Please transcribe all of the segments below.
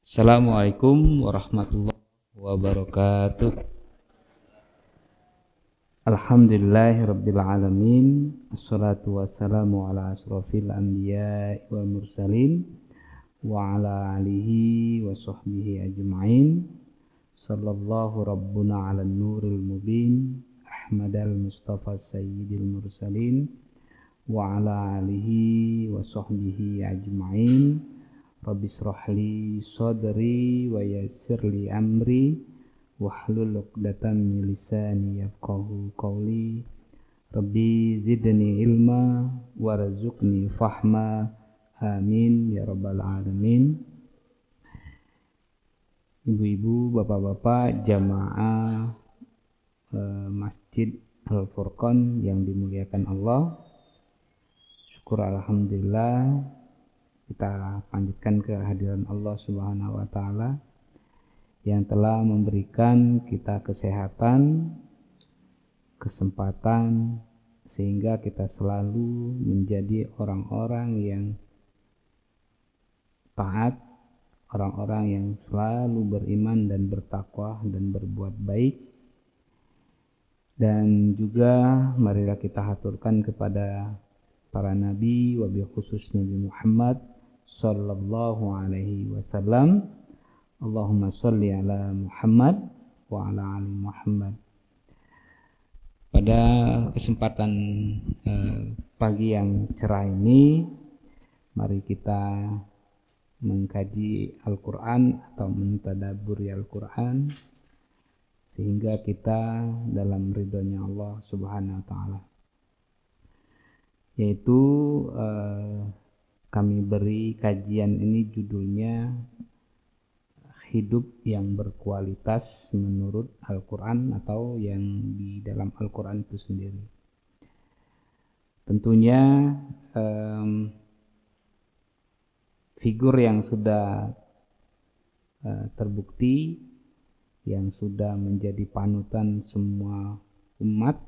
Assalamualaikum warahmatullahi wabarakatuh. Alhamdulillahirabbil alamin. Assalatu wassalamu ala asrofil anbiya'i wal mursalin wa ala alihi wa sahbihi ajma'in. Sallallahu rabbuna ala nuril mubin Ahmadal Mustafa sayyidil mursalin wa ala alihi wa sahbihi ajma'in. Rabbi shrahli sadri wa yassirli amri wahlul 'uqdatam min lisani yafqahu qawli. Rabbi zidni ilma warzuqni fahma. Amin ya rabbal alamin. Ibu-ibu, bapak-bapak, jamaah Masjid Al-Furqan yang dimuliakan Allah, syukur alhamdulillah kita panjatkan kehadiran Allah Subhanahu wa taala yang telah memberikan kita kesehatan, kesempatan sehingga kita selalu menjadi orang-orang yang taat, orang-orang yang selalu beriman dan bertakwa dan berbuat baik. Dan juga marilah kita haturkan kepada para nabi, wabil khusus Nabi Muhammad sallallahu alaihi wasallam. Allahumma sholli ala Muhammad wa ala ali Muhammad. Pada kesempatan pagi yang cerah ini, mari kita mengkaji Al-Quran atau mentadabburi Al-Quran sehingga kita dalam ridhonya Allah Subhanahu wa taala. Yaitu kami beri kajian ini judulnya Hidup yang Berkualitas Menurut Al-Quran atau yang di dalam Al-Quran itu sendiri. Tentunya figur yang sudah terbukti, yang sudah menjadi panutan semua umat,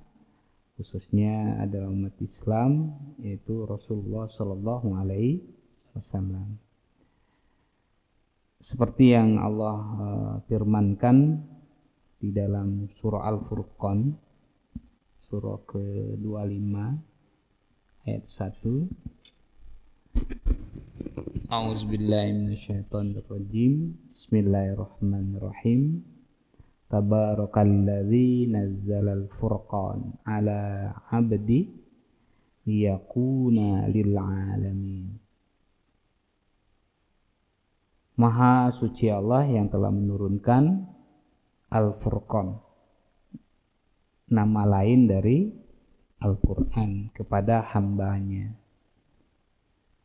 khususnya adalah umat Islam, yaitu Rasulullah Shallallahu Alaihi Wasallam. Seperti yang Allah firmankan di dalam surah Al-Furqan, surah ke-25 ayat 1. A'udzubillahi minasyaitonirrajim. Bismillahirrahmanirrahim. Tabarakalladzi nazzalal furqan ala 'abdi liyakuna lil 'alamin. Maha suci Allah yang telah menurunkan Al-Furqan, nama lain dari Al-Quran, kepada hambanya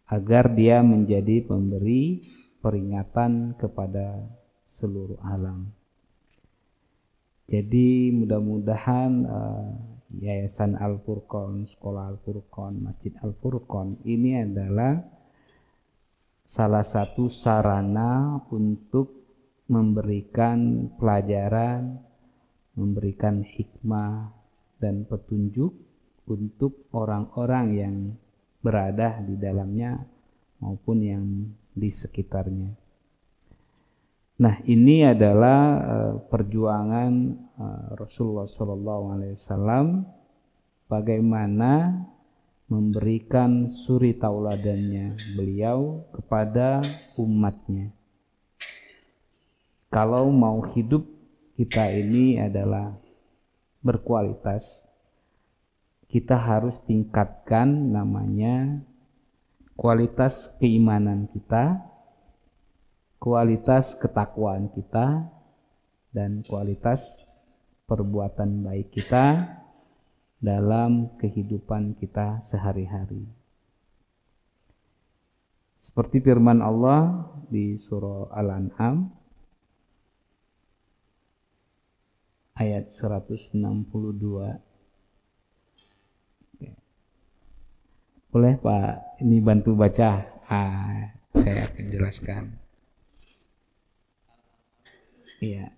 agar dia menjadi pemberi peringatan kepada seluruh alam. Jadi mudah-mudahan Yayasan Al-Furqan, Sekolah Al-Furqan, Masjid Al-Furqan ini adalah salah satu sarana untuk memberikan pelajaran, memberikan hikmah dan petunjuk untuk orang-orang yang berada di dalamnya maupun yang di sekitarnya. Nah, ini adalah perjuangan Rasulullah SAW bagaimana memberikan suri tauladannya beliau kepada umatnya. Kalau mau hidup kita ini adalah berkualitas, kita harus tingkatkan namanya kualitas keimanan kita, kualitas ketakwaan kita, dan kualitas perbuatan baik kita dalam kehidupan kita sehari-hari. Seperti firman Allah di surah Al-An'am ayat 162. Boleh Pak, ini bantu baca. Saya akan jelaskan. Iya,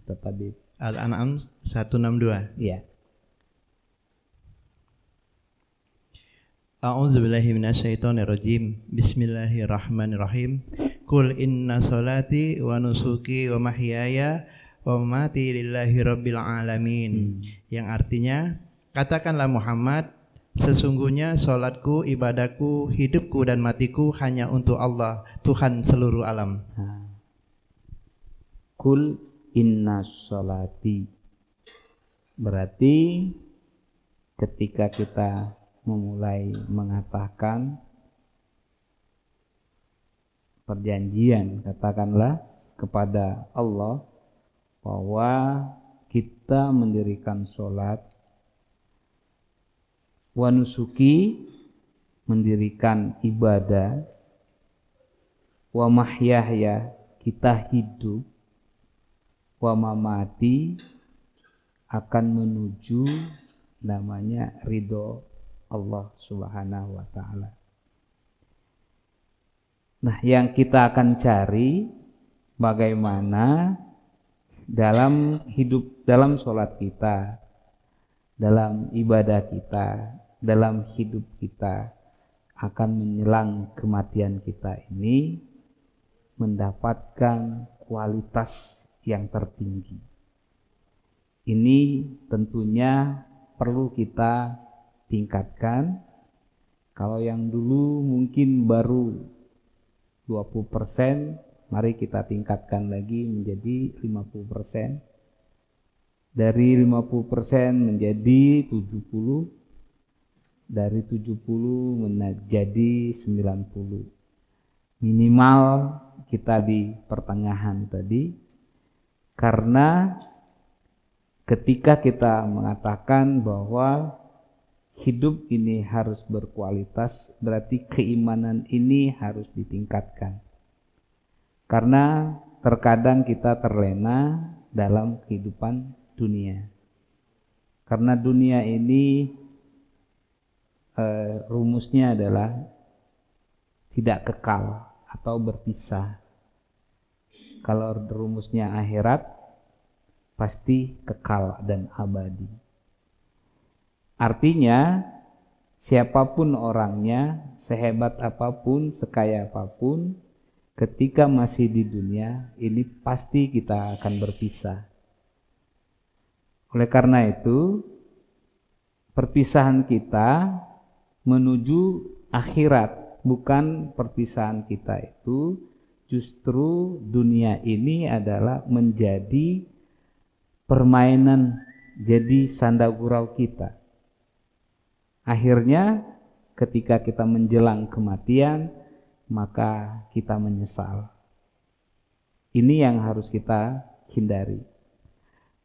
tadi Al-An'am 162. Iya. A'udzubillahi minasyaitonirrajim. Bismillahirrahmanirrahim. Qul inna salati wa nusuki wa mahyaya wa mamati lillahi rabbil alamin. Yang artinya, katakanlah Muhammad, sesungguhnya salatku, ibadahku, hidupku dan matiku hanya untuk Allah, Tuhan seluruh alam. Qul inna sholati, berarti ketika kita memulai mengatakan perjanjian, katakanlah kepada Allah bahwa kita mendirikan sholat, wa nusuki, mendirikan ibadah, wa mahyaya, kita hidup, wa mamati, akan menuju namanya ridho Allah Subhanahu wa ta'ala. Nah, yang kita akan cari bagaimana dalam hidup, dalam sholat kita, dalam ibadah kita, dalam hidup kita akan menjelang kematian kita ini mendapatkan kualitas yang tertinggi. Ini tentunya perlu kita tingkatkan. Kalau yang dulu mungkin baru 20%, mari kita tingkatkan lagi menjadi 50%. Dari 50% menjadi 70, dari 70 menjadi 90. Minimal kita di pertengahan tadi, karena ketika kita mengatakan bahwa hidup ini harus berkualitas, berarti keimanan ini harus ditingkatkan. Karena terkadang kita terlena dalam kehidupan dunia. Karena dunia ini rumusnya adalah tidak kekal atau berpisah. Kalau rumusnya akhirat, pasti kekal dan abadi. Artinya, siapapun orangnya, sehebat apapun, sekaya apapun, ketika masih di dunia, ini pasti kita akan berpisah. Oleh karena itu, perpisahan kita menuju akhirat, bukan perpisahan kita itu justru dunia ini adalah menjadi permainan, jadi sanda gurau kita. Akhirnya ketika kita menjelang kematian, maka kita menyesal. Ini yang harus kita hindari.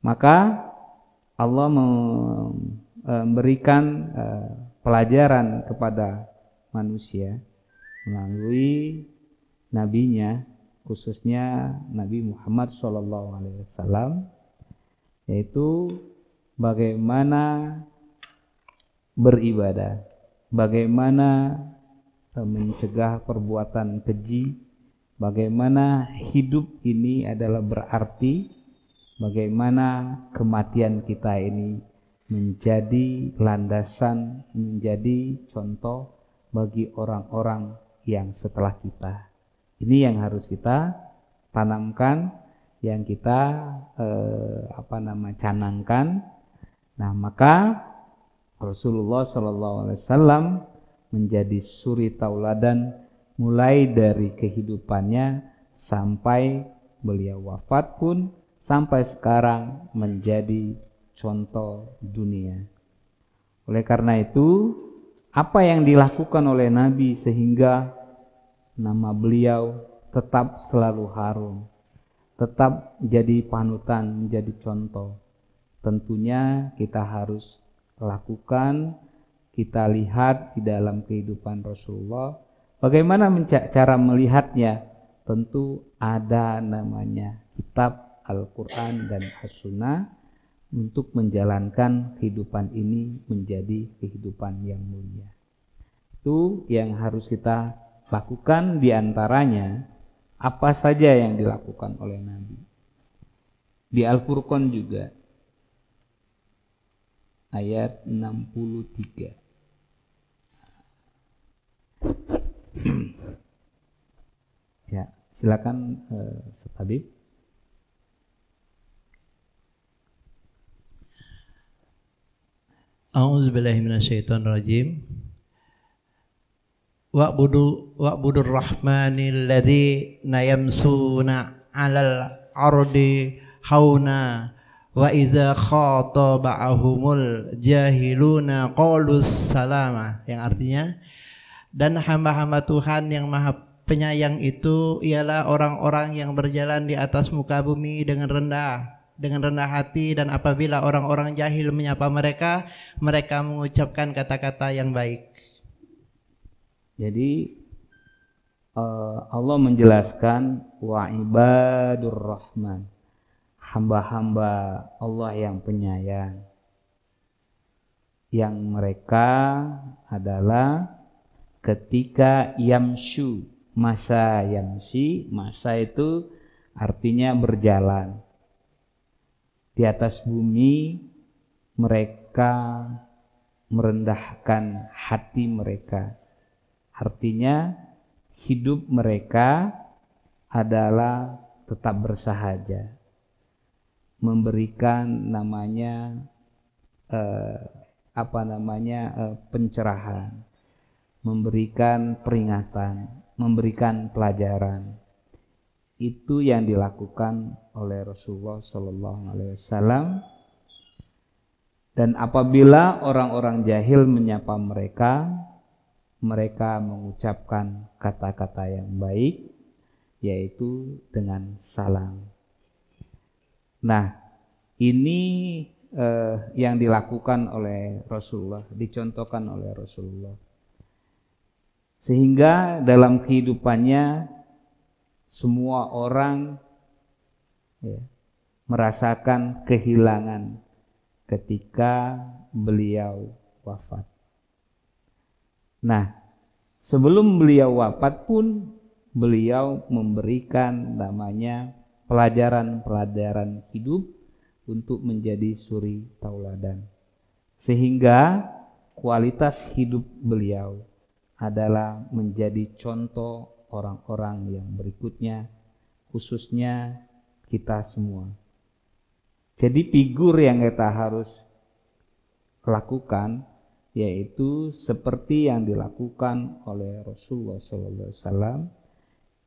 Maka Allah memberikan pelajaran kepada manusia melalui nabinya, khususnya Nabi Muhammad SAW, yaitu bagaimana beribadah, bagaimana mencegah perbuatan keji, bagaimana hidup ini adalah berarti, bagaimana kematian kita ini menjadi landasan, menjadi contoh bagi orang-orang yang setelah kita. Ini yang harus kita tanamkan, yang kita canangkan. Nah, maka Rasulullah SAW menjadi suri tauladan mulai dari kehidupannya sampai beliau wafat pun, sampai sekarang menjadi contoh dunia. Oleh karena itu, apa yang dilakukan oleh Nabi sehingga nama beliau tetap selalu harum, tetap jadi panutan, menjadi contoh, tentunya kita harus lakukan. Kita lihat di dalam kehidupan Rasulullah, bagaimana cara melihatnya. Tentu ada namanya kitab Al-Quran dan As-Sunnah untuk menjalankan kehidupan ini menjadi kehidupan yang mulia. Itu yang harus kita lakukan. Diantaranya apa saja yang dilakukan oleh Nabi. Di Al-Furqan juga ayat 63. Ya, Silakan Ustaz Habib. A'udzubillahi minasyaitonirrajim. Wa'budur rahmanil ladzi nayamsuna 'alal ardi hauna wa idza khatabahumul jahiluna qalus salama, yang artinya, dan hamba-hamba Tuhan yang Maha Penyayang itu ialah orang-orang yang berjalan di atas muka bumi dengan rendah hati, dan apabila orang-orang jahil menyapa mereka, mereka mengucapkan kata-kata yang baik. Jadi Allah menjelaskan wa ibadur rahman, hamba-hamba Allah yang penyayang, yang mereka adalah ketika yamsyu, masa yamsi, masa itu artinya berjalan di atas bumi, mereka merendahkan hati mereka. Artinya hidup mereka adalah tetap bersahaja, memberikan namanya pencerahan, memberikan peringatan, memberikan pelajaran. Itu yang dilakukan oleh Rasulullah SAW. Dan apabila orang-orang jahil menyapa mereka, mereka mengucapkan kata-kata yang baik, yaitu dengan salam. Nah, ini yang dilakukan oleh Rasulullah, dicontohkan oleh Rasulullah. Sehingga dalam kehidupannya semua orang merasakan kehilangan ketika beliau wafat. Nah, sebelum beliau wafat pun beliau memberikan namanya pelajaran-pelajaran hidup untuk menjadi suri tauladan. Sehingga kualitas hidup beliau adalah menjadi contoh orang-orang yang berikutnya, khususnya kita semua. Jadi figur yang kita harus lakukan yaitu seperti yang dilakukan oleh Rasulullah SAW.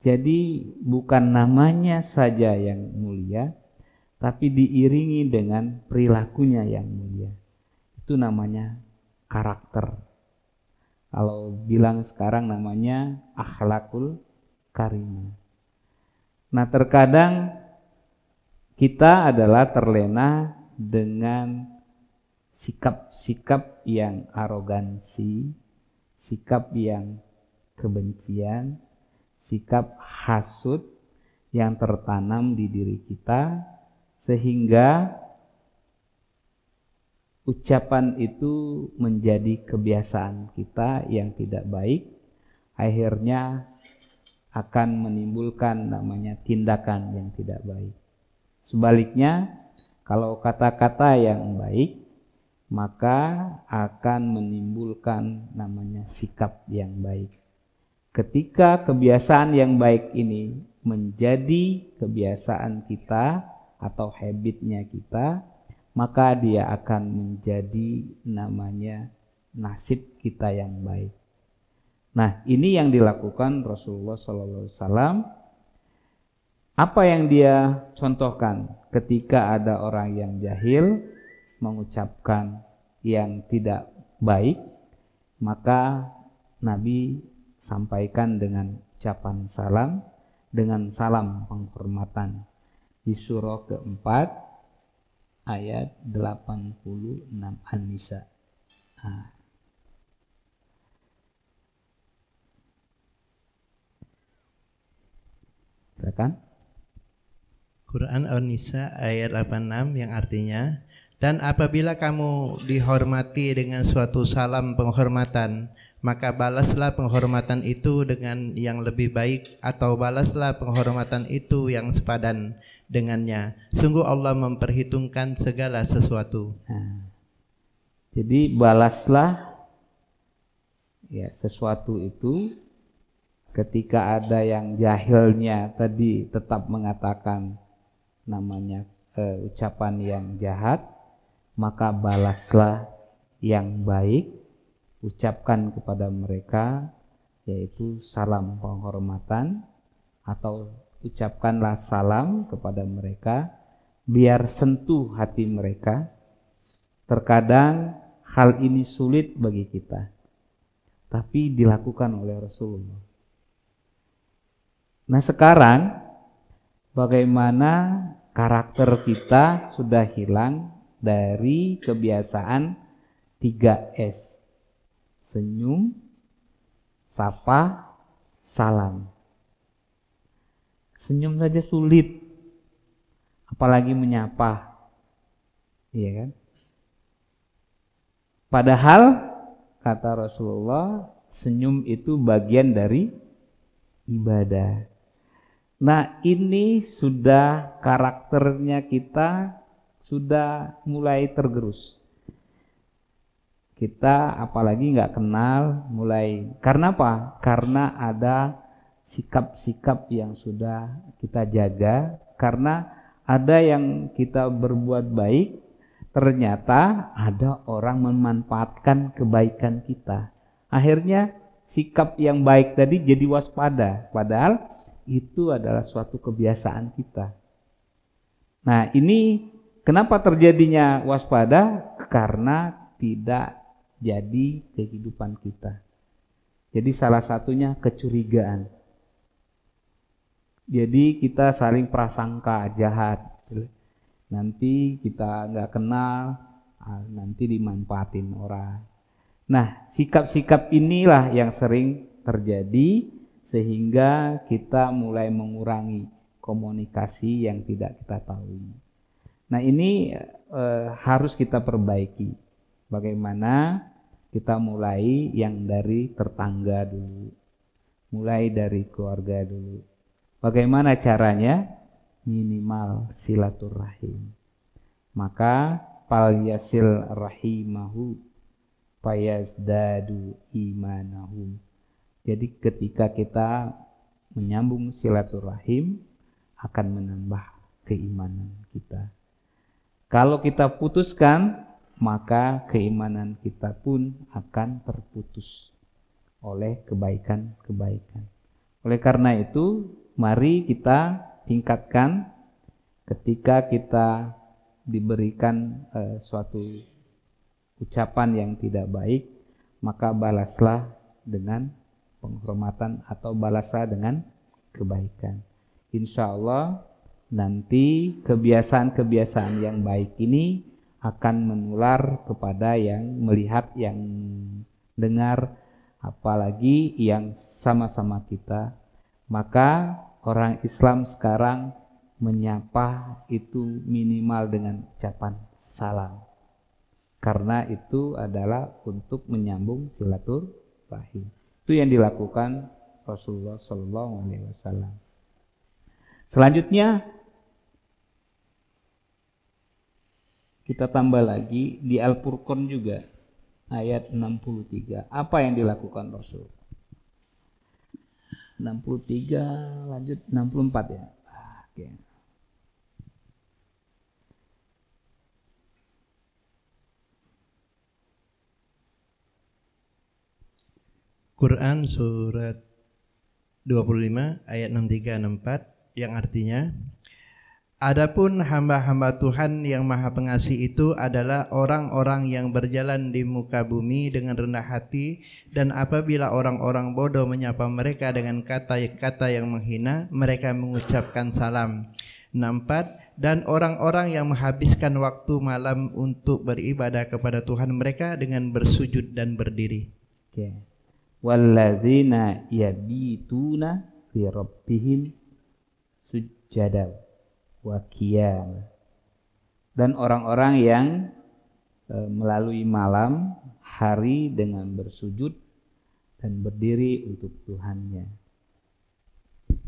Jadi bukan namanya saja yang mulia, tapi diiringi dengan perilakunya yang mulia. Itu namanya karakter. Kalau bilang sekarang namanya akhlakul karimah. Nah, terkadang kita adalah terlena dengan sikap-sikap yang arogansi, sikap yang kebencian, sikap hasud yang tertanam di diri kita, sehingga ucapan itu menjadi kebiasaan kita yang tidak baik, akhirnya akan menimbulkan namanya tindakan yang tidak baik. Sebaliknya, kalau kata-kata yang baik, maka akan menimbulkan namanya sikap yang baik. Ketika kebiasaan yang baik ini menjadi kebiasaan kita atau habitnya kita, maka dia akan menjadi namanya nasib kita yang baik. Nah, ini yang dilakukan Rasulullah SAW. Apa yang dia contohkan ketika ada orang yang jahil mengucapkan yang tidak baik, maka Nabi sampaikan dengan ucapan salam, dengan salam penghormatan di surah keempat ayat 86 An-Nisa. Silakan. Quran An-Nisa ayat 86 yang artinya, dan apabila kamu dihormati dengan suatu salam penghormatan, maka balaslah penghormatan itu dengan yang lebih baik, atau balaslah penghormatan itu yang sepadan dengannya. Sungguh Allah memperhitungkan segala sesuatu. Nah, jadi balaslah ya sesuatu itu ketika ada yang jahilnya tadi tetap mengatakan namanya ucapan yang jahat, maka balaslah yang baik, ucapkan kepada mereka, yaitu salam penghormatan, atau ucapkanlah salam kepada mereka, biar sentuh hati mereka. Terkadang hal ini sulit bagi kita, tapi dilakukan oleh Rasulullah. Nah sekarang bagaimana karakter kita sudah hilang dari kebiasaan 3S. Senyum, sapa, salam. Senyum saja sulit, apalagi menyapa. Iya kan? Padahal kata Rasulullah, senyum itu bagian dari ibadah. Nah ini sudah karakternya kita sudah mulai tergerus. Kita apalagi nggak kenal mulai, karena apa? Karena ada sikap-sikap yang sudah kita jaga, karena ada yang kita berbuat baik, ternyata ada orang memanfaatkan kebaikan kita. Akhirnya sikap yang baik tadi jadi waspada, padahal itu adalah suatu kebiasaan kita. Nah ini kenapa terjadinya waspada? Karena tidak jadi kehidupan kita. Jadi salah satunya kecurigaan. Jadi kita saling prasangka jahat. Nanti kita nggak kenal, nanti dimanfaatin orang. Nah sikap-sikap inilah yang sering terjadi, sehingga kita mulai mengurangi komunikasi yang tidak kita tahu. Nah ini harus kita perbaiki. Bagaimana kita mulai yang dari tetangga dulu, mulai dari keluarga dulu. Bagaimana caranya? Minimal silaturahim. Maka fal yasil rahimahu fayazdadu imanahum. Jadi ketika kita menyambung silaturahim akan menambah keimanan kita. Kalau kita putuskan, maka keimanan kita pun akan terputus oleh kebaikan-kebaikan. Oleh karena itu, mari kita tingkatkan ketika kita diberikan suatu ucapan yang tidak baik, maka balaslah dengan penghormatan atau balaslah dengan kebaikan. Insya Allah nanti kebiasaan-kebiasaan yang baik ini akan menular kepada yang melihat, yang dengar, apalagi yang sama-sama kita. Maka orang Islam sekarang menyapa itu minimal dengan ucapan salam, karena itu adalah untuk menyambung silaturahim. Itu yang dilakukan Rasulullah SAW. Selanjutnya kita tambah lagi di Al-Furqan juga ayat 63. Apa yang dilakukan Rasul? 63 lanjut 64 ya. Oke. Quran surat 25 ayat 63-64 yang artinya, adapun hamba-hamba Tuhan yang Maha Pengasih itu adalah orang-orang yang berjalan di muka bumi dengan rendah hati, dan apabila orang-orang bodoh menyapa mereka dengan kata-kata yang menghina, mereka mengucapkan salam. 64, dan orang-orang yang menghabiskan waktu malam untuk beribadah kepada Tuhan mereka dengan bersujud dan berdiri. Oke. Walladzina yabituna fi rabbihim sujada wa qiyam. Dan orang-orang yang melalui malam hari dengan bersujud dan berdiri untuk Tuhannya.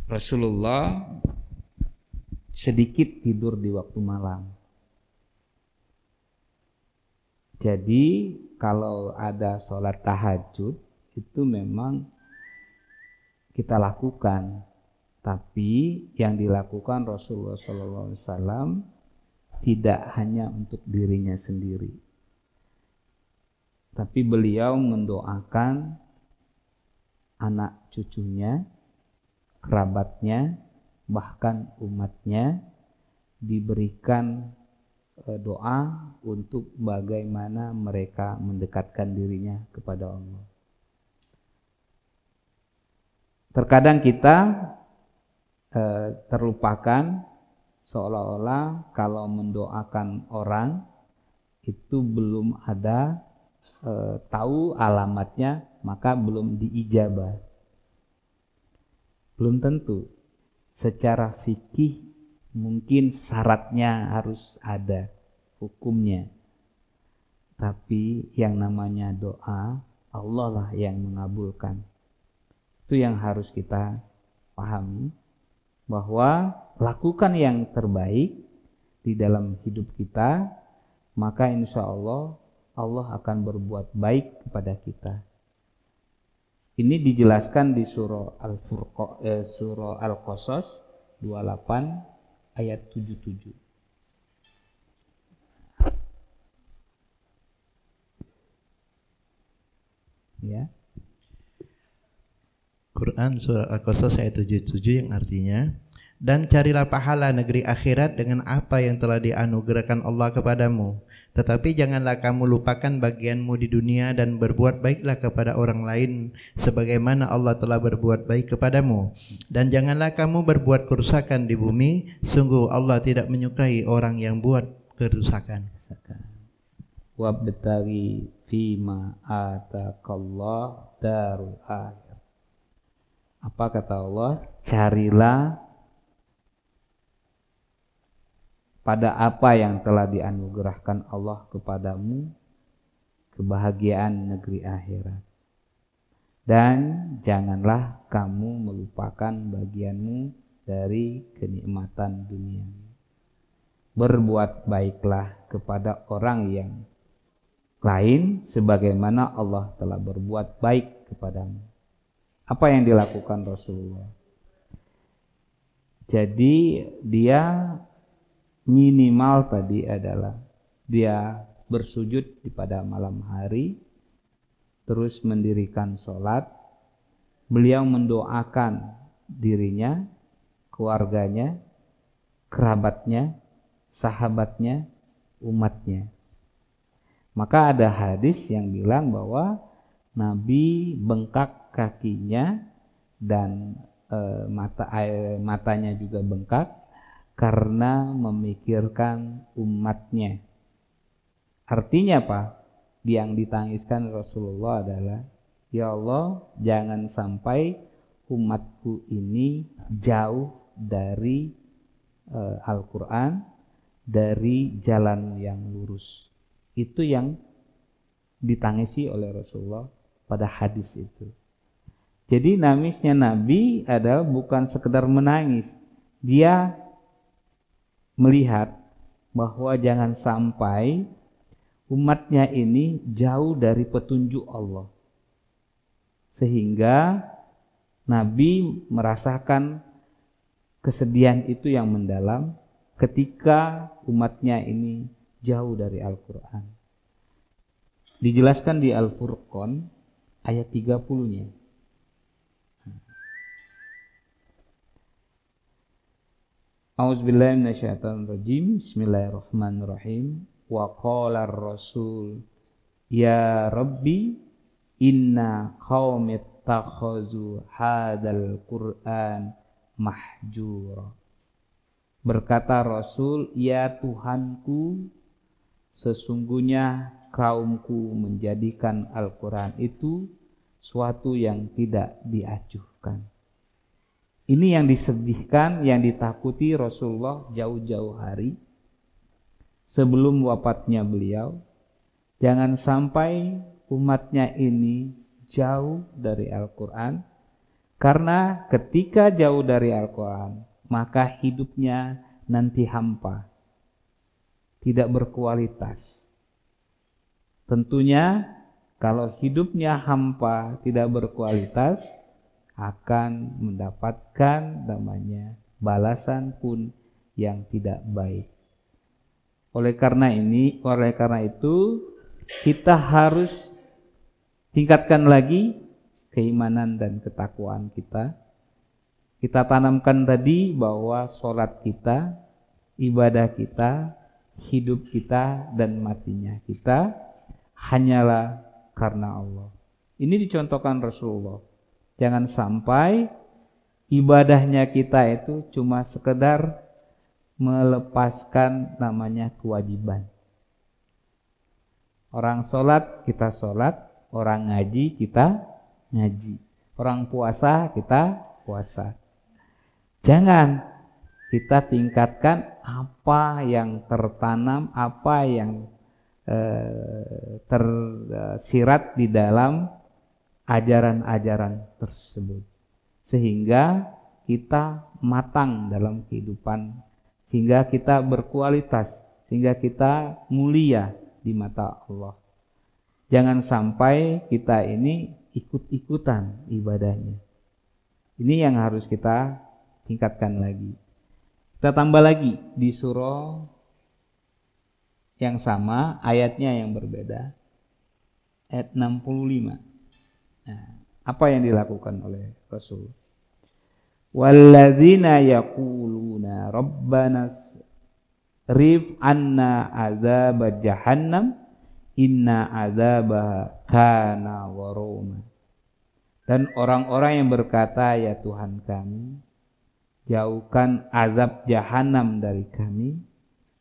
Rasulullah sedikit tidur di waktu malam. Jadi kalau ada sholat tahajud itu memang kita lakukan, tapi yang dilakukan Rasulullah SAW tidak hanya untuk dirinya sendiri, tapi beliau mendoakan anak cucunya, kerabatnya, bahkan umatnya diberikan doa untuk bagaimana mereka mendekatkan dirinya kepada Allah. Terkadang kita terlupakan, seolah-olah kalau mendoakan orang itu belum ada tahu alamatnya maka belum diijabah. Belum tentu. Secara fikih mungkin syaratnya harus ada hukumnya, tapi yang namanya doa Allah lah yang mengabulkan. Itu yang harus kita pahami, bahwa lakukan yang terbaik di dalam hidup kita, maka insya Allah Allah akan berbuat baik kepada kita. Ini dijelaskan di surah surah Al-Qasas 28 ayat 77. Ya. Quran surah Al-Qasas ayat 77 yang artinya, dan carilah pahala negeri akhirat dengan apa yang telah dianugerahkan Allah kepadamu. Tetapi janganlah kamu lupakan bagianmu di dunia dan berbuat baiklah kepada orang lain sebagaimana Allah telah berbuat baik kepadamu. Dan janganlah kamu berbuat kerusakan di bumi, sungguh Allah tidak menyukai orang yang buat kerusakan. Wabtaghi fima atakallah darul akhir. Apa kata Allah? Carilah pada apa yang telah dianugerahkan Allah kepadamu, kebahagiaan negeri akhirat. Dan janganlah kamu melupakan bagianmu dari kenikmatan dunia. Berbuat baiklah kepada orang yang lain sebagaimana Allah telah berbuat baik kepadamu. Apa yang dilakukan Rasulullah? Jadi dia minimal tadi adalah dia bersujud di pada malam hari, terus mendirikan sholat. Beliau mendoakan dirinya, keluarganya, kerabatnya, sahabatnya, umatnya. Maka ada hadis yang bilang bahwa Nabi bengkak kakinya dan matanya juga bengkak karena memikirkan umatnya. Artinya apa? Yang ditangiskan Rasulullah adalah, ya Allah, jangan sampai umatku ini jauh dari Al-Quran, dari jalan yang lurus. Itu yang ditangisi oleh Rasulullah pada hadis itu. Jadi nangisnya Nabi adalah bukan sekedar menangis. Dia melihat bahwa jangan sampai umatnya ini jauh dari petunjuk Allah. Sehingga Nabi merasakan kesedihan itu yang mendalam ketika umatnya ini jauh dari Al-Quran. Dijelaskan di Al-Furqan ayat 30-nya. A'udzubillahi minasyaitonirrajim. Bismillahirrahmanirrahim. Wa qala ar-rasul ya Rabbi inna qaumi ittakhazu hadzal Qur'an mahjura. Berkata Rasul, ya Tuhanku, sesungguhnya kaumku menjadikan Al-Quran itu suatu yang tidak diacuhkan. Ini yang disedihkan, yang ditakuti Rasulullah jauh-jauh hari sebelum wafatnya beliau. Jangan sampai umatnya ini jauh dari Al-Quran, karena ketika jauh dari Al-Quran maka hidupnya nanti hampa, tidak berkualitas. Tentunya kalau hidupnya hampa, tidak berkualitas, akan mendapatkan namanya balasan pun yang tidak baik. Oleh karena itu kita harus tingkatkan lagi keimanan dan ketakwaan kita. Kita tanamkan tadi bahwa sholat kita, ibadah kita, hidup kita dan matinya kita hanyalah karena Allah. Ini dicontohkan Rasulullah. Jangan sampai ibadahnya kita itu cuma sekedar melepaskan namanya kewajiban. Orang sholat kita sholat, orang ngaji kita ngaji, orang puasa kita puasa. Jangan kita tingkatkan apa yang tertanam, apa yang tersirat di dalam ajaran-ajaran tersebut, sehingga kita matang dalam kehidupan, sehingga kita berkualitas, sehingga kita mulia di mata Allah. Jangan sampai kita ini ikut-ikutan ibadahnya. Ini yang harus kita tingkatkan lagi. Kita tambah lagi di surah yang sama, ayatnya yang berbeda, ayat 65. Nah, apa yang dilakukan oleh Rasul? Walladzina yaquluna rabbana rif anna azab jahannam inna azabaha kana gharama. Dan orang-orang yang berkata, ya Tuhan kami, jauhkan azab jahanam dari kami,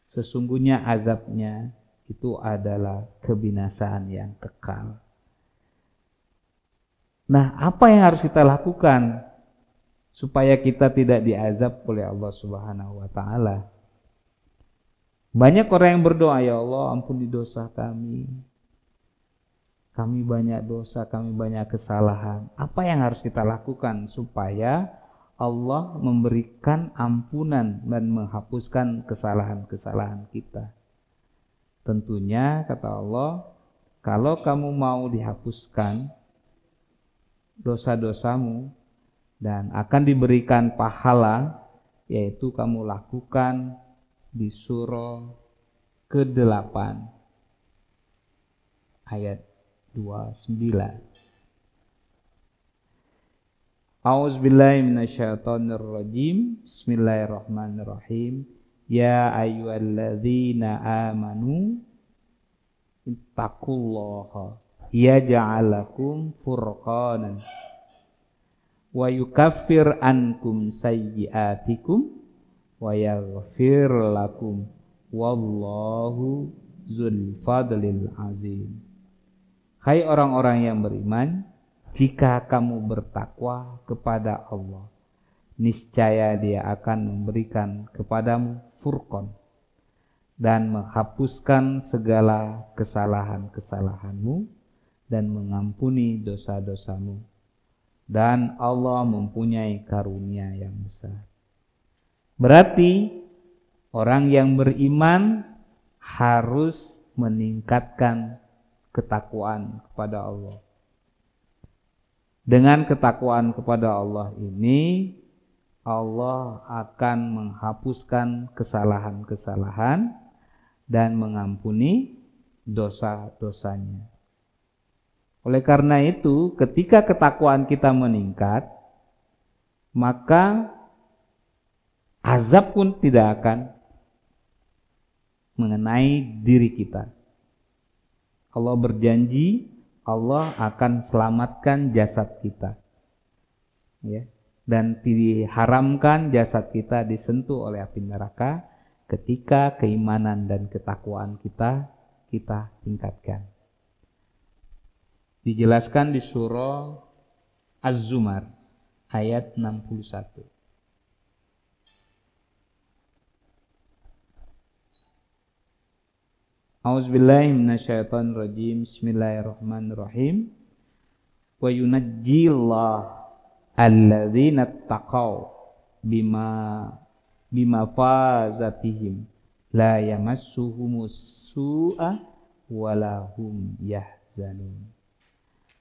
sesungguhnya azabnya itu adalah kebinasaan yang kekal. Nah, apa yang harus kita lakukan supaya kita tidak diazab oleh Allah Subhanahu wa taala? Banyak orang yang berdoa, ya Allah ampuni dosa kami. Kami banyak dosa, kami banyak kesalahan. Apa yang harus kita lakukan supaya Allah memberikan ampunan dan menghapuskan kesalahan-kesalahan kita? Tentunya kata Allah, kalau kamu mau dihapuskan dosa-dosamu dan akan diberikan pahala, yaitu kamu lakukan di surah ke-8 ayat 29. A'udzubillahi minasyaitonirrajim. Bismillahirrahmanirrahim. Ya ayyuhalladzina amanu ittaqullaha yaj'al lakum furqanan wa yukaffir ankum sayyi'atikum wa yaghfir lakum wallahu dzul fadlil azim. Hai orang-orang yang beriman, jika kamu bertakwa kepada Allah, niscaya Dia akan memberikan kepadamu furqan dan menghapuskan segala kesalahan-kesalahanmu dan mengampuni dosa-dosamu. Dan Allah mempunyai karunia yang besar. Berarti orang yang beriman harus meningkatkan ketakwaan kepada Allah. Dengan ketakwaan kepada Allah ini, Allah akan menghapuskan kesalahan-kesalahan dan mengampuni dosa-dosanya. Oleh karena itu, ketika ketakwaan kita meningkat, maka azab pun tidak akan mengenai diri kita. Allah berjanji Allah akan selamatkan jasad kita, ya, dan diharamkan jasad kita disentuh oleh api neraka ketika keimanan dan ketakwaan kita tingkatkan. Dijelaskan di surah Az-Zumar ayat 61. A'udzubillahi minasyaitonirrajim. Bismillahirrahmanirrahim. Wa yunajjillahu alladzina taqaw bima fazatihim la yamassuhumus su'a wa lahum yahzanun.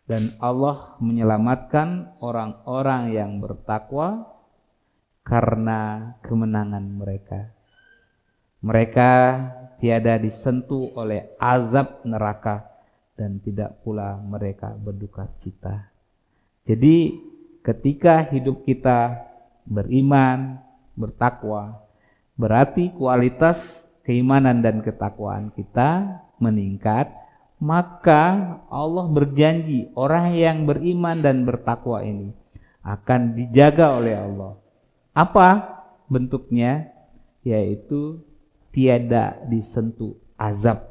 Dan Allah menyelamatkan orang-orang yang bertakwa karena kemenangan mereka. Mereka tiada disentuh oleh azab neraka dan tidak pula mereka berduka cita. Jadi ketika hidup kita beriman, bertakwa, berarti kualitas keimanan dan ketakwaan kita meningkat, maka Allah berjanji orang yang beriman dan bertakwa ini akan dijaga oleh Allah. Apa bentuknya? Yaitu tiada disentuh azab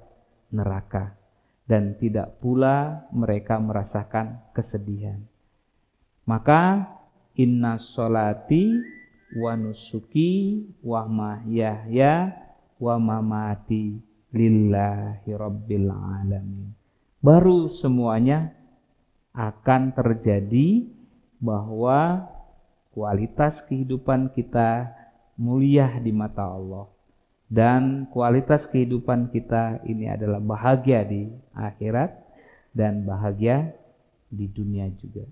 neraka dan tidak pula mereka merasakan kesedihan. Maka inna sholati wa nusuki wa mahyaya wa mamati lillahi rabbil alamin. Baru semuanya akan terjadi bahwa kualitas kehidupan kita mulia di mata Allah. Dan kualitas kehidupan kita ini adalah bahagia di akhirat dan bahagia di dunia juga.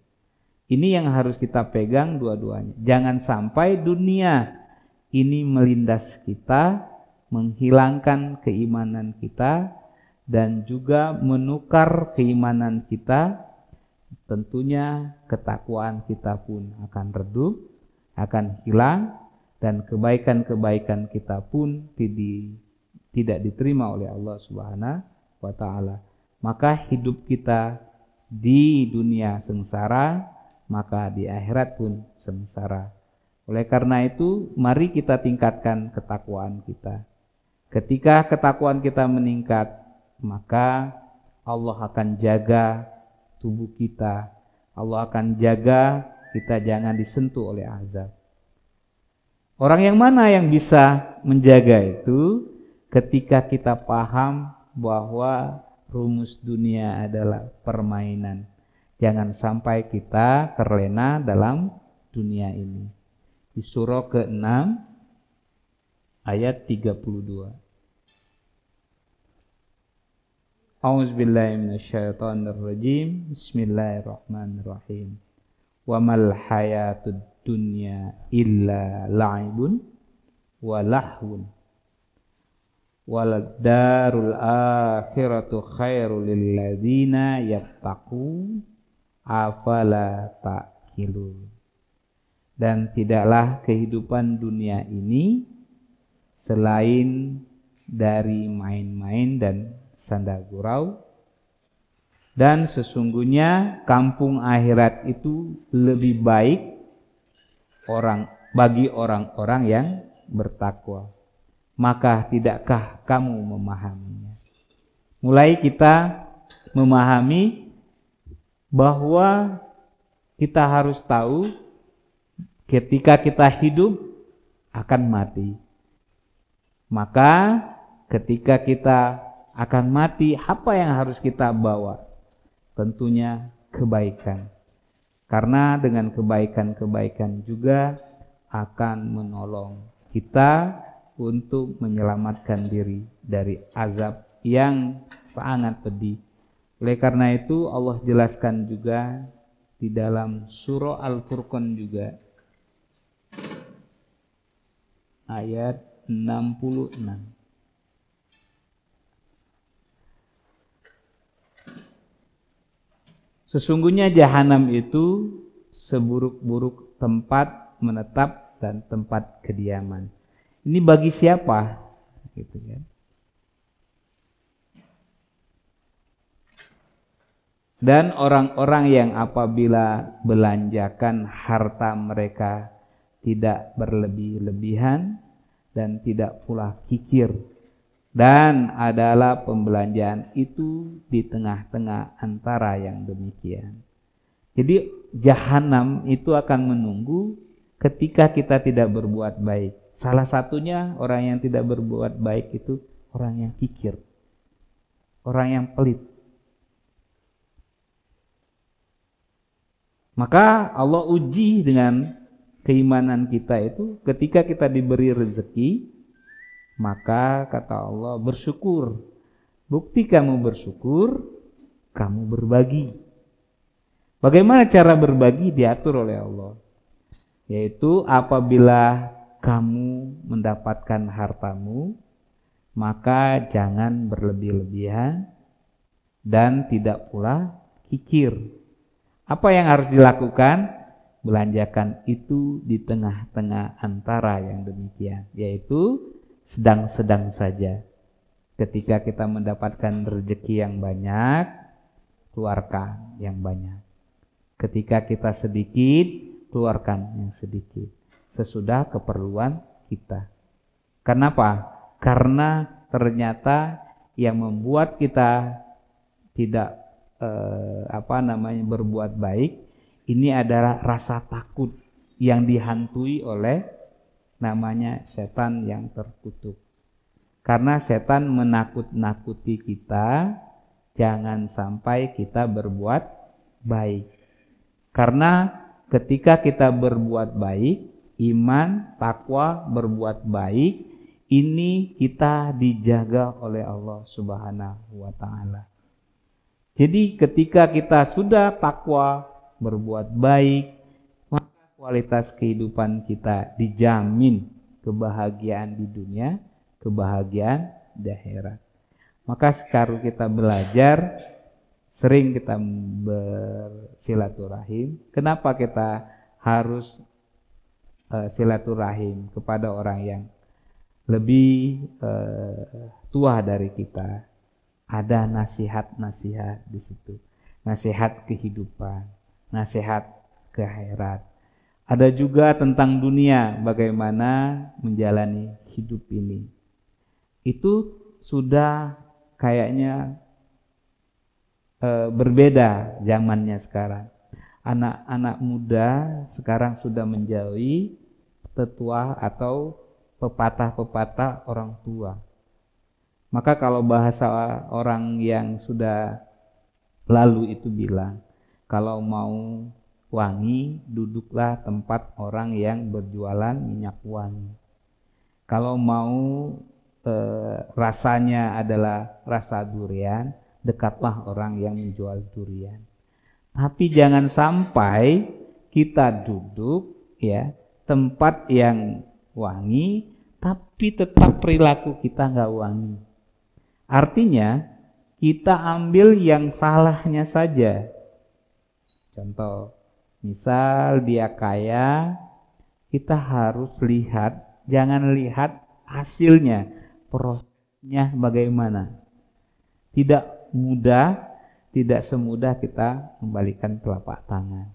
Ini yang harus kita pegang dua-duanya. Jangan sampai dunia ini melindas kita, menghilangkan keimanan kita, dan juga menukar keimanan kita. Tentunya ketakwaan kita pun akan redup, akan hilang, dan kebaikan-kebaikan kita pun tidak diterima oleh Allah Subhanahu wa Ta'ala. Maka hidup kita di dunia sengsara, maka di akhirat pun sengsara. Oleh karena itu, mari kita tingkatkan ketakwaan kita. Ketika ketakwaan kita meningkat, maka Allah akan jaga tubuh kita. Allah akan jaga kita jangan disentuh oleh azab. Orang yang mana yang bisa menjaga itu? Ketika kita paham bahwa rumus dunia adalah permainan. Jangan sampai kita terlena dalam dunia ini. Di surah ke-6 ayat 32. A'udzubillahi minasyaitonirrajim. Bismillahirrahmanirrahim. Wa mal hayatud dunya illa la'ibun wa lahwun walad darul akhiratu khairul lil ladzina yattaqun afala ta'qilun. Dan tidaklah kehidupan dunia ini selain dari main-main dan sanda gurau, dan sesungguhnya kampung akhirat itu lebih baik bagi orang-orang yang bertakwa. Maka tidakkah kamu memahaminya? Mulai kita memahami bahwa kita harus tahu ketika kita hidup akan mati. Maka ketika kita akan mati, apa yang harus kita bawa? Tentunya kebaikan. Karena dengan kebaikan-kebaikan juga akan menolong kita untuk menyelamatkan diri dari azab yang sangat pedih. Oleh karena itu Allah jelaskan juga di dalam surah Al-Furqan juga ayat 66. Sesungguhnya jahanam itu seburuk-buruk tempat menetap dan tempat kediaman. Ini bagi siapa? Gitu kan. Dan orang-orang yang apabila belanjakan harta mereka tidak berlebih-lebihan dan tidak pula kikir. Dan adalah pembelanjaan itu di tengah-tengah antara yang demikian. Jadi jahanam itu akan menunggu ketika kita tidak berbuat baik. Salah satunya orang yang tidak berbuat baik itu orang yang kikir, orang yang pelit. Maka Allah uji dengan keimanan kita itu ketika kita diberi rezeki. Maka kata Allah, bersyukur. Bukti kamu bersyukur, kamu berbagi. Bagaimana cara berbagi? Diatur oleh Allah. Yaitu apabila kamu mendapatkan hartamu, maka jangan berlebih-lebihan dan tidak pula kikir. Apa yang harus dilakukan? Belanjakan itu di tengah-tengah antara yang demikian, yaitu sedang-sedang saja. Ketika kita mendapatkan rezeki yang banyak, keluarkan yang banyak. Ketika kita sedikit, keluarkan yang sedikit sesudah keperluan kita. Kenapa? Karena ternyata yang membuat kita tidak berbuat baik ini adalah rasa takut yang dihantui oleh namanya setan yang terkutuk. Karena setan menakut-nakuti kita jangan sampai kita berbuat baik. Karena ketika kita berbuat baik, iman, takwa, berbuat baik, ini kita dijaga oleh Allah Subhanahu wa ta'ala. Jadi ketika kita sudah takwa, berbuat baik, maka kualitas kehidupan kita dijamin kebahagiaan di dunia, kebahagiaan di akhirat. Maka sekarang kita belajar, sering kita bersilaturahim. Kenapa kita harus silaturahim kepada orang yang lebih tua dari kita? Ada nasihat-nasihat di situ, nasihat kehidupan, nasihat ke akhirat. Ada juga tentang dunia, bagaimana menjalani hidup ini. Itu sudah kayaknya berbeda zamannya sekarang. Anak-anak muda sekarang sudah menjauhi tetua atau pepatah-pepatah orang tua. Maka kalau bahasa orang yang sudah lalu itu bilang, kalau mau wangi, duduklah tempat orang yang berjualan minyak wangi. Kalau mau rasanya adalah rasa durian, dekatlah orang yang menjual durian. Tapi jangan sampai kita duduk ya tempat yang wangi, tapi tetap perilaku kita nggak wangi. Artinya kita ambil yang salahnya saja. Contoh, misal dia kaya, kita harus lihat, jangan lihat hasilnya, prosesnya bagaimana. Tidak mudah, tidak semudah kita membalikan telapak tangan.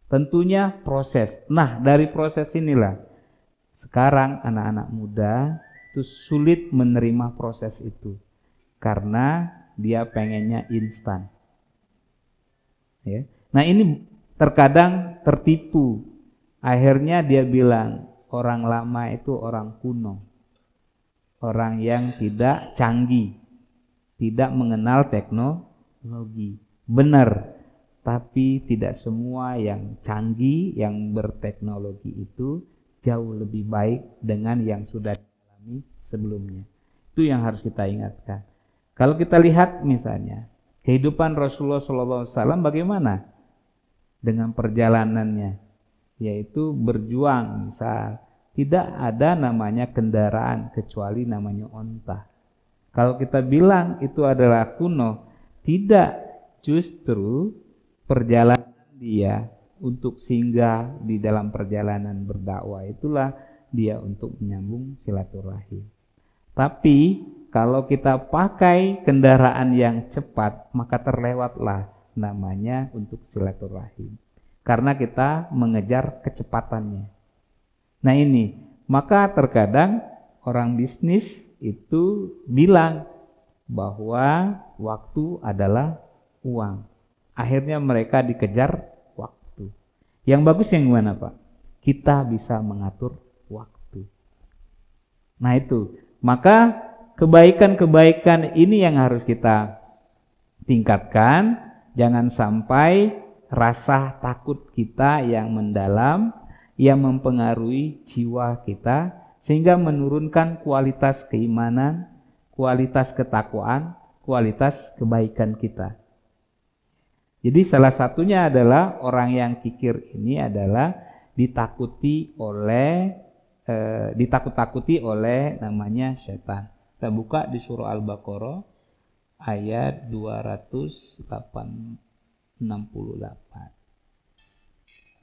Tentunya proses. Nah, dari proses inilah sekarang anak-anak muda itu sulit menerima proses itu karena dia pengennya instan. Ya. Nah, ini terkadang tertipu. Akhirnya dia bilang orang lama itu orang kuno, orang yang tidak canggih, tidak mengenal teknologi. Benar, tapi tidak semua yang canggih, yang berteknologi itu jauh lebih baik dengan yang sudah dialami sebelumnya. Itu yang harus kita ingatkan. Kalau kita lihat misalnya kehidupan Rasulullah SAW bagaimana dengan perjalanannya, yaitu berjuang. Misal tidak ada namanya kendaraan kecuali namanya onta. Kalau kita bilang itu adalah kuno, tidak, justru perjalanan dia untuk singgah di dalam perjalanan berdakwah itulah dia untuk menyambung silaturahim. Tapi kalau kita pakai kendaraan yang cepat, maka terlewatlah namanya untuk silaturahim. Karena kita mengejar kecepatannya. Nah ini, maka terkadang orang bisnis itu bilang bahwa waktu adalah uang. Akhirnya mereka dikejar waktu. Yang bagus yang mana Pak? Kita bisa mengatur waktu. Nah itu, maka kebaikan-kebaikan ini yang harus kita tingkatkan. Jangan sampai rasa takut kita yang mendalam, yang mempengaruhi jiwa kita, sehingga menurunkan kualitas keimanan, kualitas ketakwaan, kualitas kebaikan kita. Jadi salah satunya adalah orang yang kikir ini adalah ditakut-takuti oleh namanya setan. Kita buka di surah Al-Baqarah ayat 268.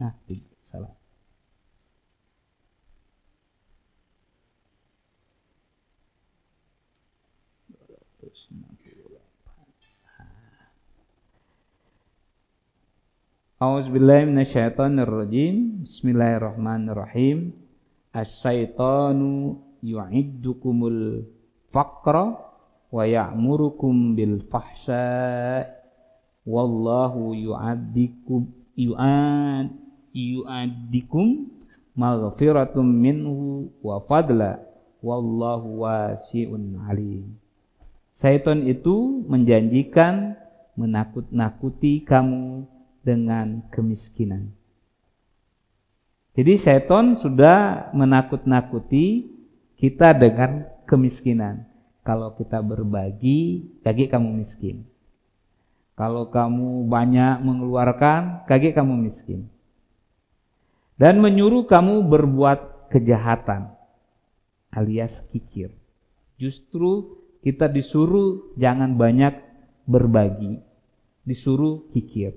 Nah, salah. A'udzubillahi minasyaitonirrajim. Bismillahirrahmanirrahim. Asy-syaitanu yu'iddukumul faqra wa ya'murukum bil fahsya wallahu yu'addikum maghfiratum minhu wa fadla wallahu wasi'un alim. Syaitan itu menjanjikan menakut-nakuti kamu dengan kemiskinan. Jadi syaitan sudah menakut-nakuti kita dengan kemiskinan. Kalau kita berbagi, kamu miskin. Kalau kamu banyak mengeluarkan, kamu miskin. Dan menyuruh kamu berbuat kejahatan alias kikir. Justru kita disuruh jangan banyak berbagi, disuruh kikir.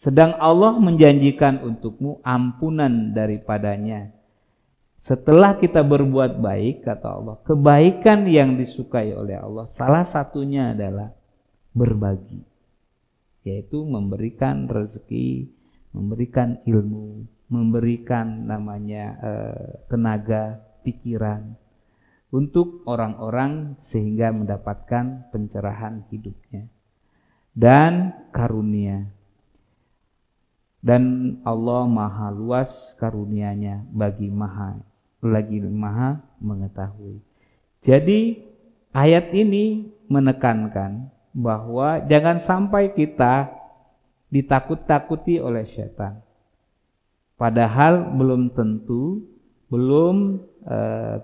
Sedang Allah menjanjikan untukmu ampunan daripadanya. Setelah kita berbuat baik, kata Allah, kebaikan yang disukai oleh Allah salah satunya adalah berbagi, yaitu memberikan rezeki, memberikan ilmu, memberikan tenaga, pikiran untuk orang-orang sehingga mendapatkan pencerahan hidupnya dan karunia. Dan Allah maha luas karunia-Nya maha mengetahui. Jadi ayat ini menekankan bahwa jangan sampai kita ditakut-takuti oleh setan. Padahal belum tentu,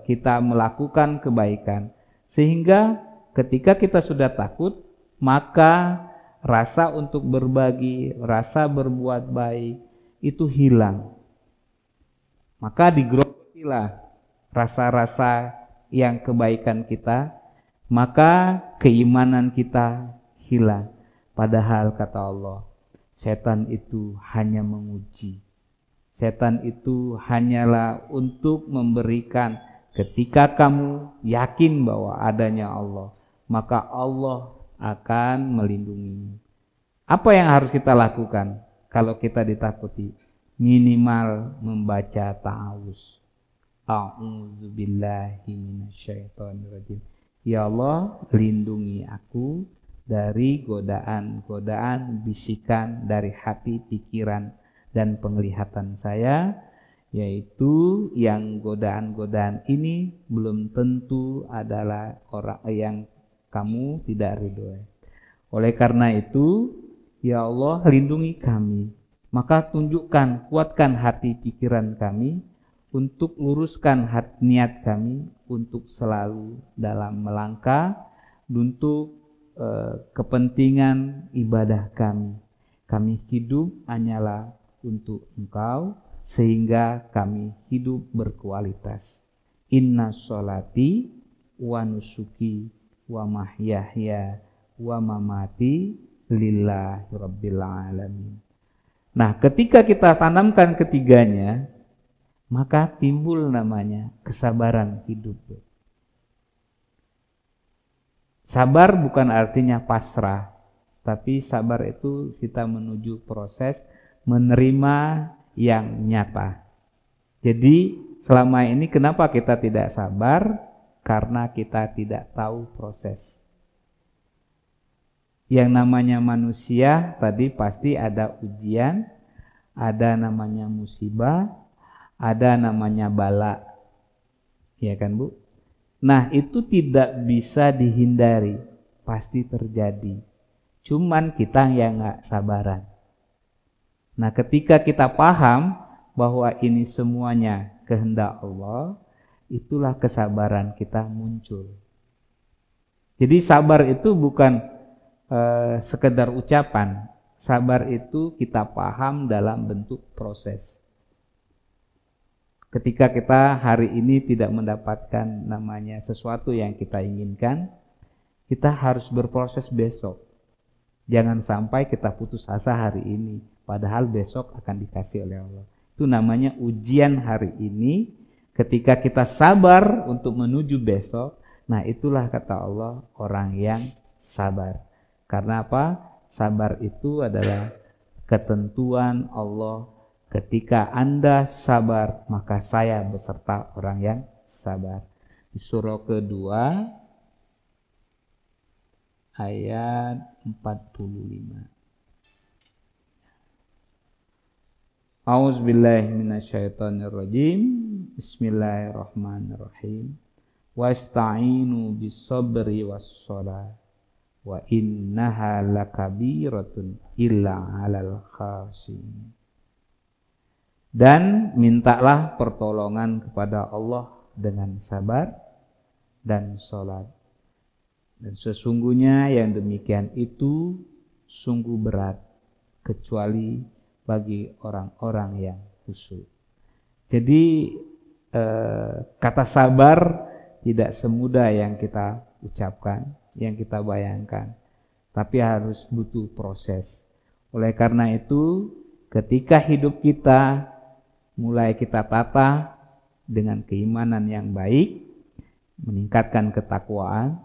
kita melakukan kebaikan. Sehingga ketika kita sudah takut, maka rasa untuk berbagi, rasa berbuat baik itu hilang. Maka digrogotilah rasa-rasa yang kebaikan kita, maka keimanan kita hilang. Padahal kata Allah, setan itu hanya menguji. Setan itu hanyalah untuk memberikan, ketika kamu yakin bahwa adanya Allah, maka Allah akan melindungimu. Apa yang harus kita lakukan kalau kita ditakuti? Minimal membaca ta'awuz. A'udzubillahi minasyaitonirrajim. Ya Allah, lindungi aku dari godaan-godaan bisikan dari hati, pikiran, dan penglihatan saya, yaitu yang godaan-godaan ini belum tentu adalah orang yang kamu tidak ridhoi. Oleh karena itu, ya Allah, lindungi kami. Maka tunjukkan, kuatkan hati pikiran kami untuk luruskan niat kami untuk selalu dalam melangkah untuk kepentingan ibadah kami. Kami hidup hanyalah untuk Engkau, sehingga kami hidup berkualitas. Inna sholati wa nusuki wa mahyaya wa mamati lillahi rabbil alamin. Nah, ketika kita tanamkan ketiganya, maka timbul namanya kesabaran hidup. Sabar bukan artinya pasrah, tapi sabar itu kita menuju proses menerima yang nyata. Jadi selama ini kenapa kita tidak sabar? Karena kita tidak tahu proses. Yang namanya manusia tadi pasti ada ujian, ada namanya musibah, ada namanya bala. Ya kan, Bu? Nah, itu tidak bisa dihindari, pasti terjadi. Cuman kita yang nggak sabaran. Nah, ketika kita paham bahwa ini semuanya kehendak Allah, itulah kesabaran kita muncul. Jadi sabar itu bukan sekedar ucapan. sabar itu kita paham dalam bentuk proses. Ketika kita hari ini tidak mendapatkan namanya sesuatu yang kita inginkan, kita harus berproses besok. Jangan sampai kita putus asa hari ini, padahal besok akan dikasih oleh Allah. Itu namanya ujian hari ini. Ketika kita sabar untuk menuju besok, nah itulah kata Allah orang yang sabar. Karena apa? Sabar itu adalah ketentuan Allah. Ketika Anda sabar, maka saya beserta orang yang sabar. Di surah kedua ayat 45. A'udzubillahi minasyaitonirrajim. Bismillahirrahmanirrahim. Wasta'inu bis-sabri was-shalah wa innaha lakabiratun illa 'alal khashiyin. Dan mintalah pertolongan kepada Allah dengan sabar dan salat. Dan sesungguhnya yang demikian itu sungguh berat kecuali bagi orang-orang yang khusyuk. Jadi kata sabar tidak semudah yang kita ucapkan, yang kita bayangkan, tapi harus butuh proses. Oleh karena itu, ketika hidup kita mulai kita tata dengan keimanan yang baik, meningkatkan ketakwaan,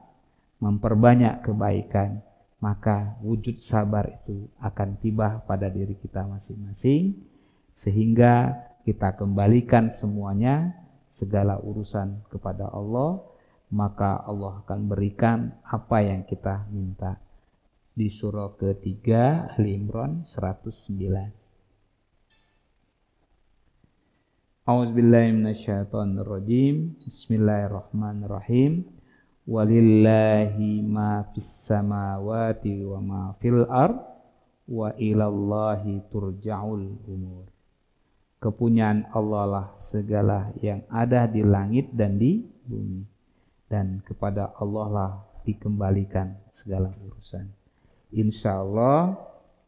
memperbanyak kebaikan, maka wujud sabar itu akan tiba pada diri kita masing-masing, sehingga kita kembalikan semuanya, segala urusan kepada Allah, maka Allah akan berikan apa yang kita minta. Di surah ketiga Ali Imran 109. A'udzubillahi minasyaitonirrajim. Bismillahirrahmanirrahim. Walillahi ma fis samawati wa ma fil ard wa ilallahi turja'ul umur. Kepunyaan Allah lah segala yang ada di langit dan di bumi, dan kepada Allah lah dikembalikan segala urusan. Insya Allah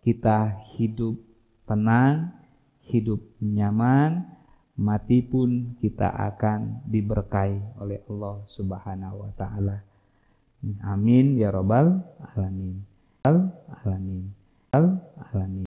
kita hidup tenang, hidup nyaman, mati pun kita akan diberkahi oleh Allah Subhanahu wa taala. Amin ya rabbal alamin. Alamin. Alamin.